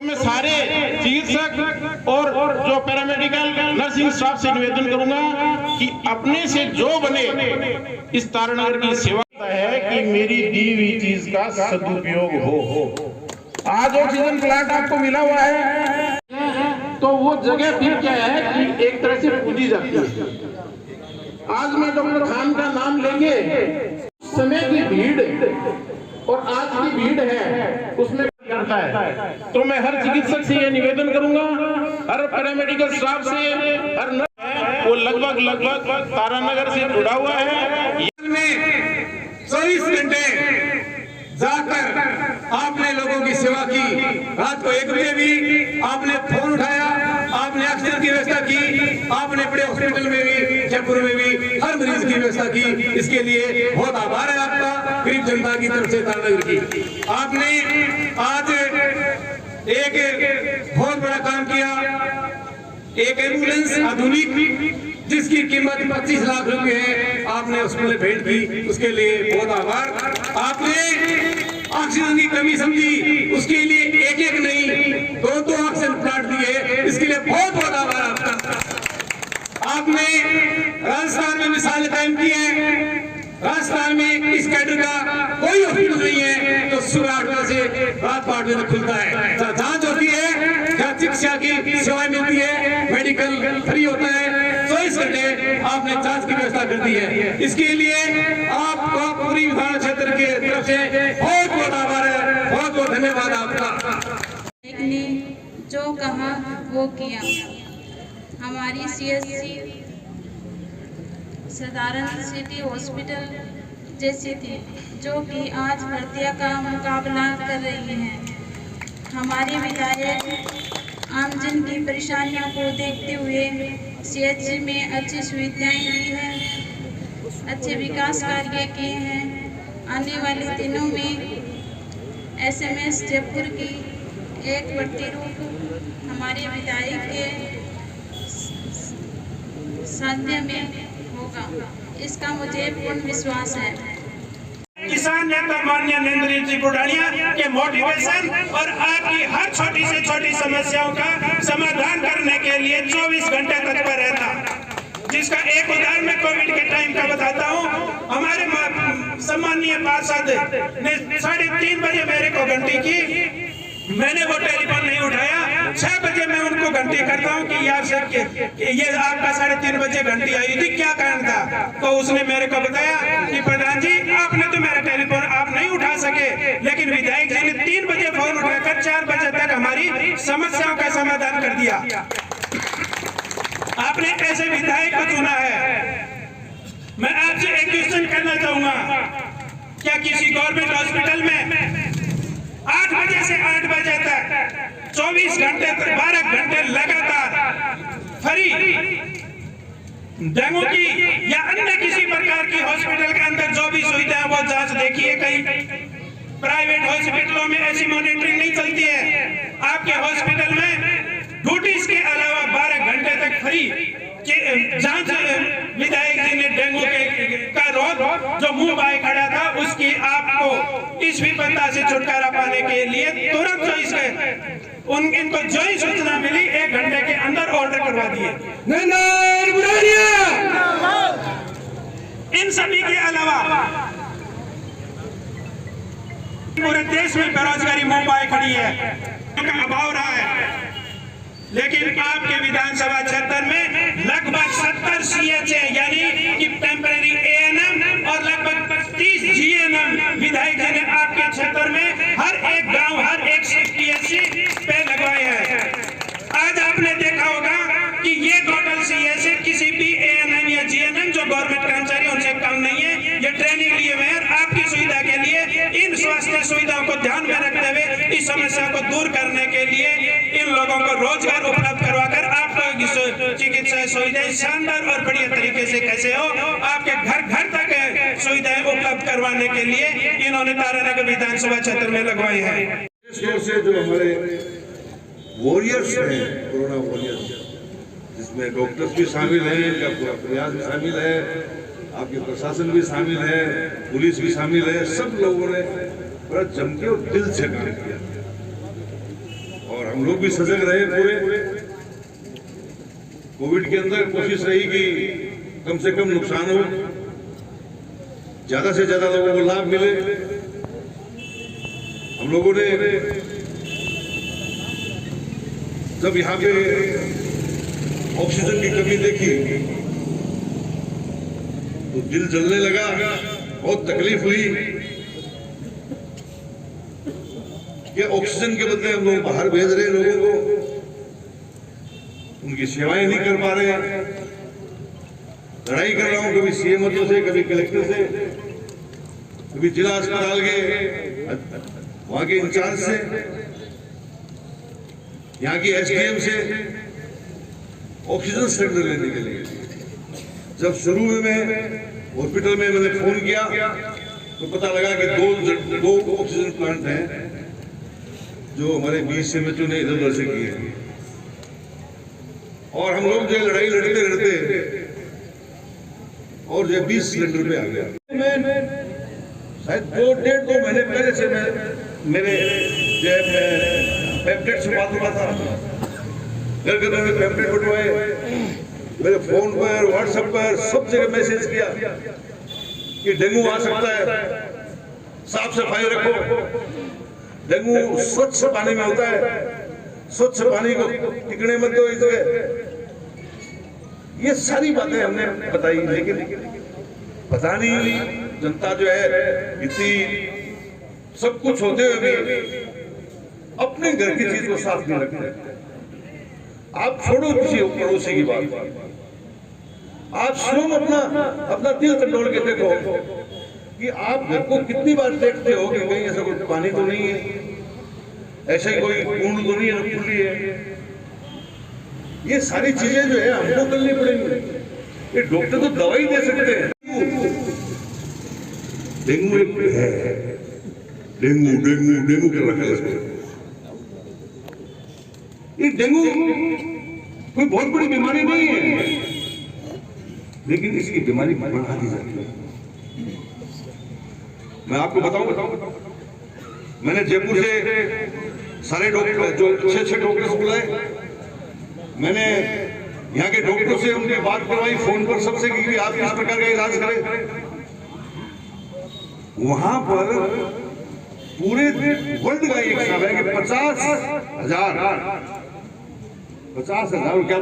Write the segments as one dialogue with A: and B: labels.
A: मैं सारे चिकित्सक और जो पैरामेडिकल नर्सिंग स्टाफ से निवेदन करूंगा कि अपने से जो बने इस तारानगर की सेवा है कि मेरी दी हुई चीज का सदुपयोग हो। आज ऑक्सीजन प्लांट आपको मिला हुआ है तो वो जगह फिर क्या है कि एक तरह से पूजी जाती है। आज मैं डॉक्टर खान का नाम लेंगे, समय की भीड़ और आज की भीड़ है उसमें करता है। तो मैं हर चिकित्सक से ये निवेदन करूंगा, हर पैरामेडिकल स्टाफ से, हर नर्स है वो लगभग तारानगर से जुड़ा हुआ है।
B: 24 घंटे जाकर आपने लोगों की सेवा की। रात को 1 बजे भी आपने फोन उठाया, आपने ऑक्सीजन की व्यवस्था की, आपने बड़े हॉस्पिटल में भी, जयपुर में भी हर मरीज की व्यवस्था की। इसके लिए बहुत आभार है आपका, गरीब जनता की तरफ से तारानगर की। आपने आज एक बहुत बड़ा काम किया, एक एम्बुलेंस आधुनिक जिसकी कीमत 25 लाख रुपए है, आपने उसमें भेंट की, उसके लिए बहुत आभार। आपने ऑक्सीजन की कमी समझी, उसके लिए एक नहीं 2 ऑक्सीजन प्लांट दिए, इसके लिए बहुत बहुत आभार आपका। आपने राजस्थान में मिसाल कायम की है। राजस्थान में इस कैडर का कोई हॉस्पिटल नहीं है तो सुबह 8 बजे से रात 8 बजे तक खुलता है। जांच होती है, जहाँ चिकित्सा की सेवाएं मिलती है, मेडिकल फ्री होता है। 24 घंटे आपने जांच की व्यवस्था कर दी है। इसके लिए आपका पूरी विधान क्षेत्र की तरफ से बहुत बहुत आभार है, बहुत बहुत धन्यवाद आपका।
C: ने जो कहा वो किया। हमारी CSC साधारण सिटी हॉस्पिटल जैसी थी जो कि आज भर्तियां का मुकाबला कर रही है। हमारे विधायक आमजन की परेशानियों को देखते हुए CHC में अच्छी सुविधाएं दी हैं, अच्छे विकास कार्य किए हैं। आने वाले दिनों में SMS जयपुर की एक प्रतिरूप हमारे विधायक के साध्य में होगा, इसका मुझे पूर्ण विश्वास है।
D: किसान नेता माननीय नरेंद्र जी गुडानिया के मोटिवेशन और आपकी हर छोटी से छोटी समस्याओं का समाधान करने के लिए 24 घंटे तत्पर रहता, जिसका एक उदाहरण मैं कोविड के टाइम का बताता हूँ। हमारे सम्माननीय पार्षद ने 3:30 बजे मेरे को घंटी की, मैंने वो टेलीफोन नहीं उठाया। 6 बजे मैं उनको घंटी करता हूँ कि यार सर ये आपका 3:30 बजे घंटी आई थी, क्या कारण था? तो उसने मेरे को बताया कि प्रधान जी आपने तो मेरा टेलीफोन आप नहीं उठा सके, लेकिन विधायक जी ने 3 बजे फोन उठाकर 4 बजे तक हमारी समस्याओं का समाधान कर दिया। आपने ऐसे विधायक को चुना है। मैं आपसे एक क्वेश्चन करना चाहूंगा, क्या किसी गवर्नमेंट हॉस्पिटल में 8 बजे से 8 बजे तक 24 घंटे तक 12 घंटे लगातार फ्री डेंगू की या अन्य किसी प्रकार की हॉस्पिटल के अंदर जो भी सुविधा है वो जांच देखिए? कहीं प्राइवेट हॉस्पिटलों में ऐसी मॉनिटरिंग नहीं चलती है। आपके हॉस्पिटल में ड्यूटीज के अलावा 12 घंटे तक फ्री जांच। विधायक जी ने डेंगू का रोग जो मुंह बाय खड़ा था उसकी आपको इस विपदा से छुटकारा पाने के लिए तुरंत जो इनको जो ही सूचना मिली 1 घंटे के अंदर ऑर्डर करवा दिए। इन सभी के अलावा पूरे देश में बेरोजगारी मुंह बाय खड़ी है, का अभाव रहा है, लेकिन आपके विधानसभा क्षेत्र में लगभग 70 CHA यानी कि टेम्पररी ANM और लगभग 30 GNM विधायक जी ने आपके क्षेत्र में हर एक गांव, हर एक PSC पे लगवाए हैं। आज आपने देखा होगा कि ये टोटल CHA किसी भी ANM या GNM जो गवर्नमेंट कर्मचारी उनसे कम नहीं है, ये ट्रेनिंग लिए हुए हैं आपकी सुविधा के लिए। इन स्वास्थ्य सुविधाओं को ध्यान में रखते हुए इस समस्या को दूर करने के लिए इन लोगों को रोजगार उपलब्ध करवाकर आपको चिकित्सा सुविधाएं शानदार और बढ़िया तरीके से कैसे हो, आपके घर घर तक सुविधाएं उपलब्ध करवाने के लिए इन्होंने तारानगर विधानसभा क्षेत्र में लगवाई है।
E: से जो हमारे वॉरियर्स हैं, कोरोना वॉरियर्स, जिसमें डॉक्टर्स भी शामिल हैं, इनका पूरा प्रयास भी शामिल है, आपके प्रशासन भी शामिल है, पुलिस भी शामिल है, सब लोगों ने बड़ा जम के और दिल से काम किया। और और हम लोग भी सजग रहे पूरे कोविड के अंदर। कोशिश रही कि कम से कम नुकसान हो, ज्यादा से ज्यादा लोगों को लाभ मिले। हम लोगों ने जब यहाँ पे ऑक्सीजन की कमी देखी तो दिल जलने लगा, बहुत तकलीफ हुई कि ऑक्सीजन के बदले हम लोग बाहर भेज रहे हैं लोगों को, उनकी सेवाएं नहीं कर पा रहे हैं। लड़ाई कर रहा हूं कभी सीएमओ से, कभी कलेक्टर से, कभी जिला अस्पताल के वहां के इंचार्ज से, यहाँ की एसडीएम से ऑक्सीजन सिलेंडर लेने के लिए। जब शुरू में मैं हॉस्पिटल में मैंने फोन किया तो पता लगा कि दो ऑक्सीजन प्लांट हैं जो हमारे 20 एमएचओ ने इधर उधर से किए, और हम लोग जो लड़ाई लड़ते लड़ते और जो 20 सिलेंडर पे आ गया। शायद 2-1.5 महीने पहले से मैं मेरे जो पैम्पलेट छपा चुका था, घर घर में पैम्पलेट बटवाए, मेरे फोन पर व्हाट्सएप पर सब जगह मैसेज किया कि डेंगू आ सकता है, साफ सफाई रखो, डेंगू स्वच्छ पानी में होता है, स्वच्छ पानी को टिकने मत दो इस जगह। ये सारी बातें हमने बताई, लेकिन पता नहीं जनता जो है इतनी सब कुछ होते हुए भी अपने घर की चीज को साफ नहीं रखते। आप छोड़ो किसी पड़ोसी की बात, आप स्वयं अपना दिल कंट्रोल के देखो कि आप घर को कितनी बार देखते हो कि कहीं ऐसा कोई पानी तो नहीं है, ऐसा ही कोई कूंड तो नहीं है, खुली है। ये सारी चीजें जो है हमको करनी पड़ेंगी। ये डॉक्टर तो दवाई दे सकते हैं। डेंगू एक है, डेंगू डेंगू डेंगू कर रखा है इसको। ये डेंगू कोई बहुत बड़ी बीमारी नहीं है, लेकिन इसकी बीमारी बढ़ा दी जाती है। मैं आपको बताऊं, मैंने जयपुर से सारे डॉक्टर जो अच्छे डॉक्टर्स बुलाए, मैंने यहाँ के डॉक्टर से उनकी बात करवाई फोन पर सबसे कि आप किस प्रकार का इलाज करें। वहां पर पूरे वर्ल्ड का एक हिसाब है कि 50,000 क्या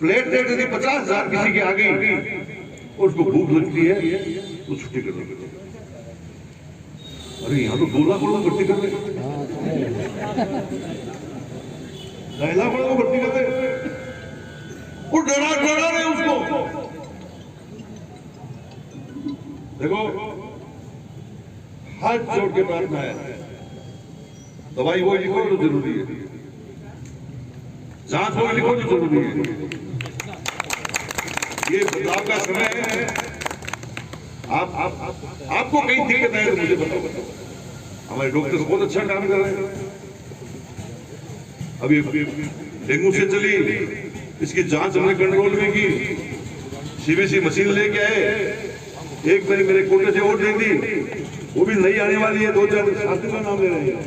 E: प्लेटलेट यदि 50,000 किसी के आ गई और उसको भूख लगती है तो छुट्टी कर देंगे। अरे यहाँ तो 2 लाख लोग भर्ती कर रहे, 2 लाख लोग भर्ती करते, वो डरा रहे उसको। देखो, हाथ जोड़ के प्रार्थना है, दवाई वो लिखो जो जरूरी है, जांच वो लिखो जो जरूरी है। ये बदलाव का समय है। आपको कहीं दिक्कत है तो मुझे बताओ। हमारे डॉक्टर बहुत अच्छा काम कर रहे हैं। अभी डेंगू से चली, इसकी जांच हमने कंट्रोल में की, सीबीसी मशीन लेके आए, एक मैंने मेरे कोटे से और दे दी, वो भी नई आने वाली है, 2-4 दिन का नाम ले रहे हैं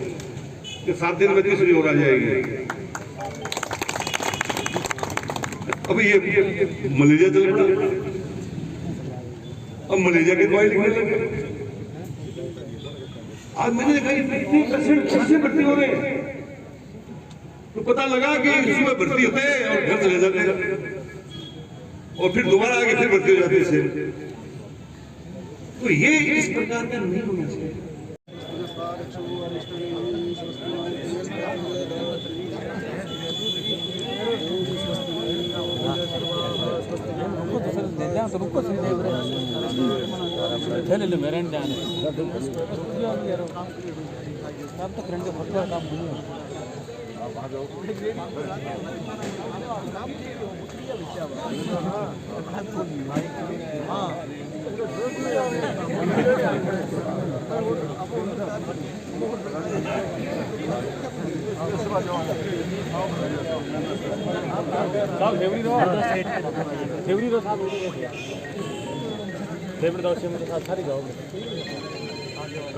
E: कि 7 दिन में तीसरी और आ जाएगी। अभी ये मलेरिया चल पड़ा, अब मलेरिया की दवाई लिखने लगे। आज मैंने देखा इतनी पेशेंट कैसे भर्ती हो रहे हैं, तो पता लगा कि सुबह भर्ती होते हैं और घर चले जाते हैं और फिर दोबारा आके फिर भर्ती हो जाते हैं। तो ये इस प्रकार का नहीं होना चाहिए।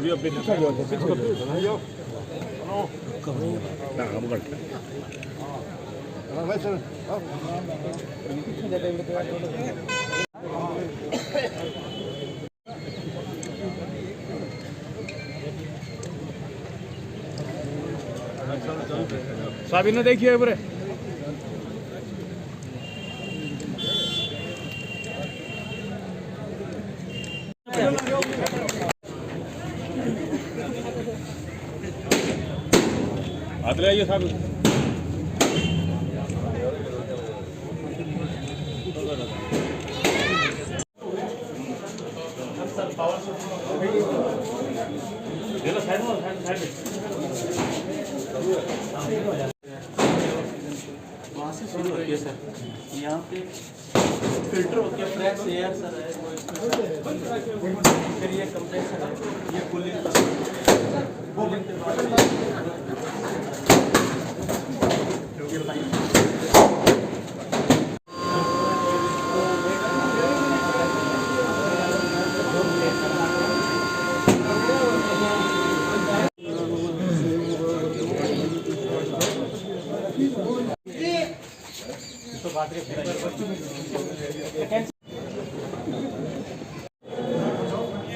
F: अभी साबिन ने देखिए पूरे हाथ लगाइए साहब।
G: वहाँ से शुरू होती है सर, यहाँ पे फिल्टर होती है, फ्रेश एयर सर है वो इसमें, फिर ये कंप्रेसर है, ये कूलिंग के बाद ये पाइप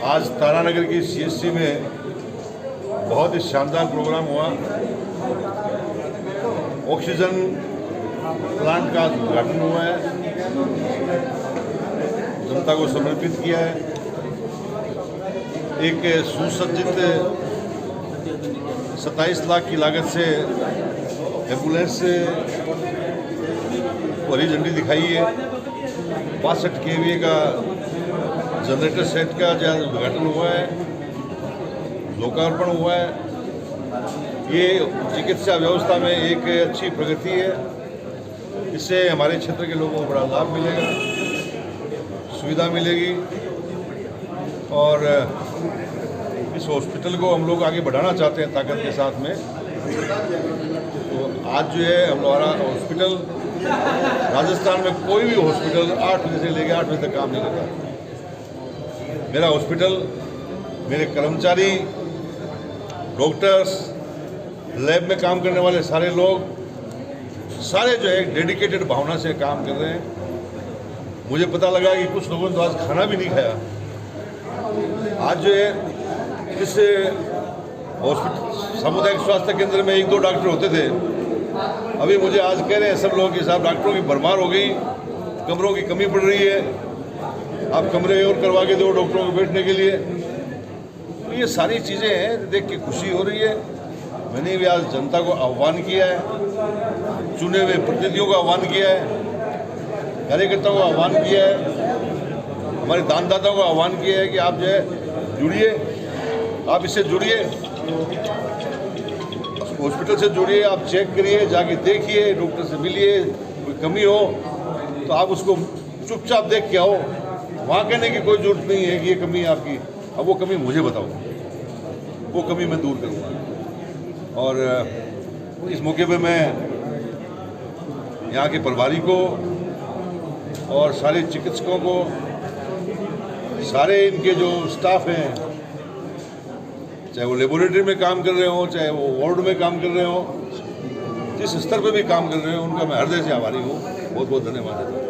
E: आज तारानगर की सीएससी में बहुत ही शानदार प्रोग्राम हुआ। ऑक्सीजन प्लांट का उद्घाटन हुआ है, जनता को समर्पित किया है। एक सुसज्जित 27 लाख की लागत से एम्बुलेंस को हरी झंडी दिखाई है। 62 kVA का जनरेटर सेट का जहाँ उद्घाटन हुआ है, लोकार्पण हुआ है। ये चिकित्सा व्यवस्था में एक अच्छी प्रगति है। इससे हमारे क्षेत्र के लोगों को बड़ा लाभ मिलेगा, सुविधा मिलेगी और इस हॉस्पिटल को हम लोग आगे बढ़ाना चाहते हैं ताकत के साथ में। तो आज जो है हमारा हॉस्पिटल, राजस्थान में कोई भी हॉस्पिटल 8 बजे से लेकर 8 बजे तक काम नहीं करता। मेरा हॉस्पिटल, मेरे कर्मचारी, डॉक्टर्स, लैब में काम करने वाले सारे लोग, सारे जो है डेडिकेटेड भावना से काम कर रहे हैं। मुझे पता लगा कि कुछ लोगों ने तो आज खाना भी नहीं खाया। आज जो है इस हॉस्पिटल सामुदायिक स्वास्थ्य केंद्र में 1-2 डॉक्टर होते थे, अभी मुझे आज कह रहे हैं सब लोग कि साहब डॉक्टरों की भरमार हो गई, कमरों की कमी पड़ रही है, आप कमरे और करवा के दो डॉक्टरों को बैठने के लिए। तो ये सारी चीज़ें हैं, देख के खुशी हो रही है। मैंने भी आज जनता को आह्वान किया है, चुने हुए प्रतिनिधियों को आह्वान किया है, कार्यकर्ताओं को आह्वान किया है, हमारे दानदाताओं को आह्वान किया है कि आप जो है जुड़िए, आप इससे जुड़िए, हॉस्पिटल से जुड़िए, आप चेक करिए, जाके देखिए, डॉक्टर से मिलिए, कोई कमी हो तो आप उसको चुपचाप देख के आओ। वहाँ कहने की कोई जरूरत नहीं है कि ये कमी है आपकी, अब वो कमी मुझे बताओ, वो कमी मैं दूर करूँगा। और इस मौके पे मैं यहाँ के प्रभारी को और सारे चिकित्सकों को, सारे इनके जो स्टाफ हैं, चाहे वो लेबोरेटरी में काम कर रहे हो, चाहे वो वार्ड में काम कर रहे हो, जिस स्तर पे भी काम कर रहे हो, उनका मैं हृदय से आभारी हूँ। बहुत बहुत धन्यवाद देता हूँ।